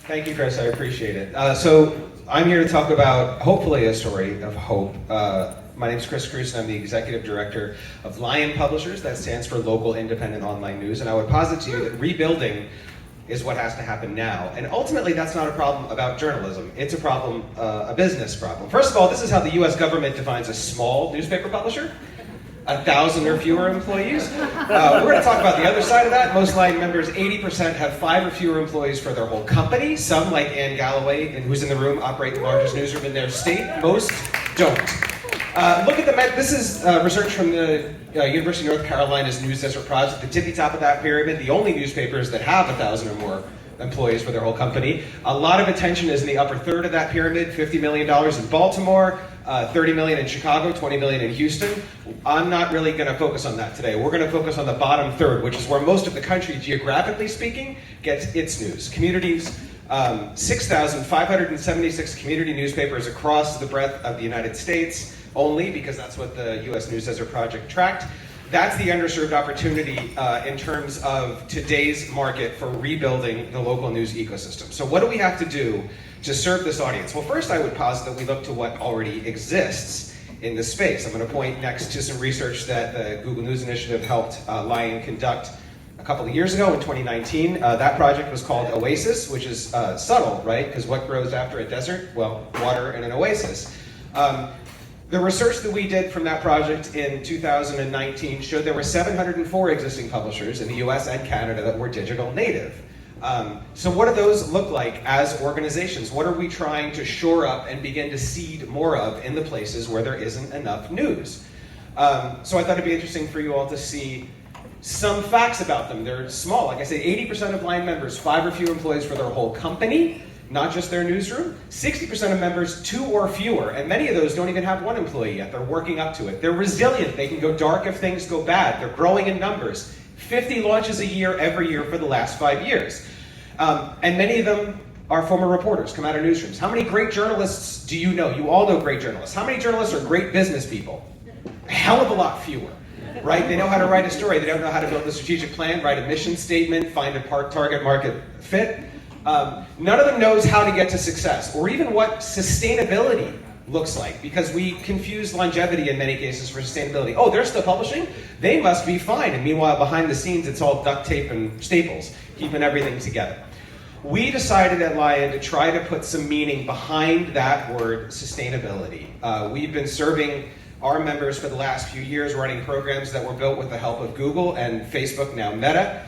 Thank you, Chris. I appreciate it. So I'm here to talk about, hopefully, a story of hope. My name is Krewson. I'm the executive director of Lion Publishers. That stands for Local Independent Online News. And I would posit to you that rebuilding is what has to happen now. And ultimately, that's not a problem about journalism. It's a problem, a business problem. First of all, this is how the US government defines a small newspaper publisher. 1,000 or fewer employees. We're going to talk about the other side of that. Most Lion members, 80% have 5 or fewer employees for their whole company. Some, like Ann Galloway, who's in the room, operate the largest newsroom in their state. Most don't. Look at this is research from the University of North Carolina's News Desert Project. The tippy top of that pyramid, the only newspapers that have 1,000 or more employees for their whole company. A lot of attention is in the upper third of that pyramid, $50 million in Baltimore, $30 million in Chicago, $20 million in Houston. I'm not really going to focus on that today. We're going to focus on the bottom third, which is where most of the country, geographically speaking, gets its news. Communities, 6,576 community newspapers across the breadth of the United States only, because that's what the U.S. News Desert Project tracked. That's the underserved opportunity in terms of today's market for rebuilding the local news ecosystem. So what do we have to do to serve this audience? Well, first I would posit that we look to what already exists in this space. I'm going to point next to some research that the Google News Initiative helped Lion conduct a couple of years ago in 2019. That project was called Oasis, which is subtle, right? Because what grows after a desert? Well, water and an oasis. The research that we did from that project in 2019 showed there were 704 existing publishers in the US and Canada that were digital native. So what do those look like as organizations? What are we trying to shore up and begin to seed more of in the places where there isn't enough news? So I thought it'd be interesting for you all to see some facts about them. They're small. Like I said, 80% of Lion members, 5 or fewer employees for their whole company, not just their newsroom. 60% of members, 2 or fewer, and many of those don't even have 1 employee yet. They're working up to it. They're resilient. They can go dark if things go bad. They're growing in numbers. 50 launches a year every year for the last 5 years. And many of them are former reporters, come out of newsrooms. How many great journalists do you know? You all know great journalists. How many journalists are great business people? A hell of a lot fewer, right? They know how to write a story. They don't know how to build a strategic plan, write a mission statement, find a target market fit. None of them knows how to get to success, or even what sustainability looks like, because we confuse longevity in many cases for sustainability. Oh, they're still publishing? They must be fine. And meanwhile, behind the scenes, it's all duct tape and staples, keeping everything together. We decided at Lion to try to put some meaning behind that word sustainability. We've been serving our members for the last few years, running programs that were built with the help of Google and Facebook, now Meta.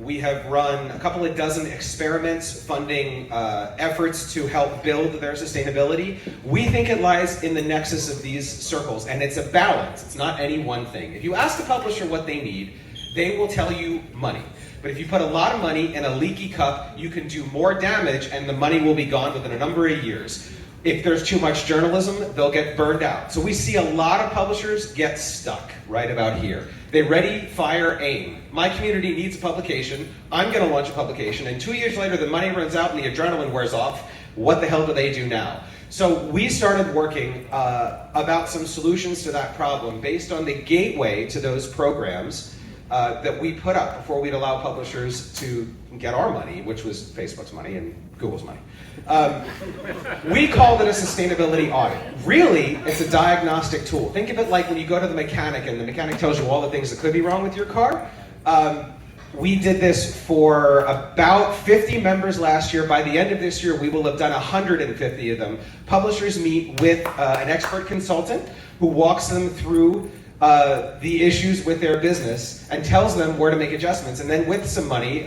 We have run a couple of dozen experiments funding efforts to help build their sustainability. We think it lies in the nexus of these circles, and it's a balance. It's not any one thing. If you ask the publisher what they need, they will tell you money. But if you put a lot of money in a leaky cup, you can do more damage and the money will be gone within a number of years. If there's too much journalism, they'll get burned out. So we see a lot of publishers get stuck right about here. They ready, fire, aim. My community needs a publication. I'm going to launch a publication. And 2 years later, the money runs out and the adrenaline wears off. What the hell do they do now? So we started working about some solutions to that problem based on the gateway to those programs that we put up before we'd allow publishers to get our money, which was Facebook's money and Google's money. We called it a sustainability audit. Really, it's a diagnostic tool. Think of it like when you go to the mechanic and the mechanic tells you all the things that could be wrong with your car. We did this for about 50 members last year. By the end of this year, we will have done 150 of them. Publishers meet with an expert consultant who walks them through the issues with their business and tells them where to make adjustments. And then with some money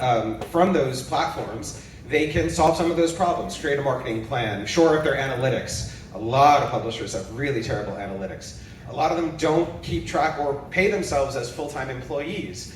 from those platforms, they can solve some of those problems, create a marketing plan, shore up their analytics. A lot of publishers have really terrible analytics. A lot of them don't keep track or pay themselves as full-time employees.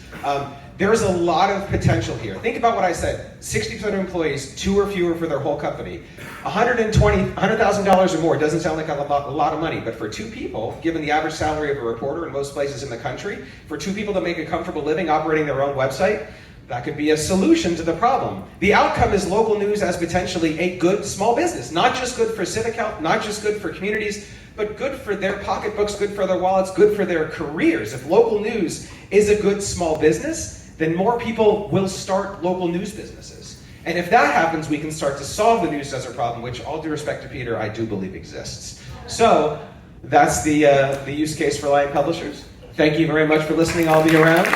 There's a lot of potential here. Think about what I said. 60% of employees, 2 or fewer for their whole company. $100,000 or more doesn't sound like a lot of money, but for 2 people, given the average salary of a reporter in most places in the country, for 2 people to make a comfortable living operating their own website, that could be a solution to the problem. The outcome is local news as potentially a good small business, not just good for civic health, not just good for communities, but good for their pocketbooks, good for their wallets, good for their careers. If local news is a good small business, then more people will start local news businesses. And if that happens, we can start to solve the news desert problem, which, all due respect to Peter, I do believe exists. So that's the use case for Lion Publishers. Thank you very much for listening. I'll be around.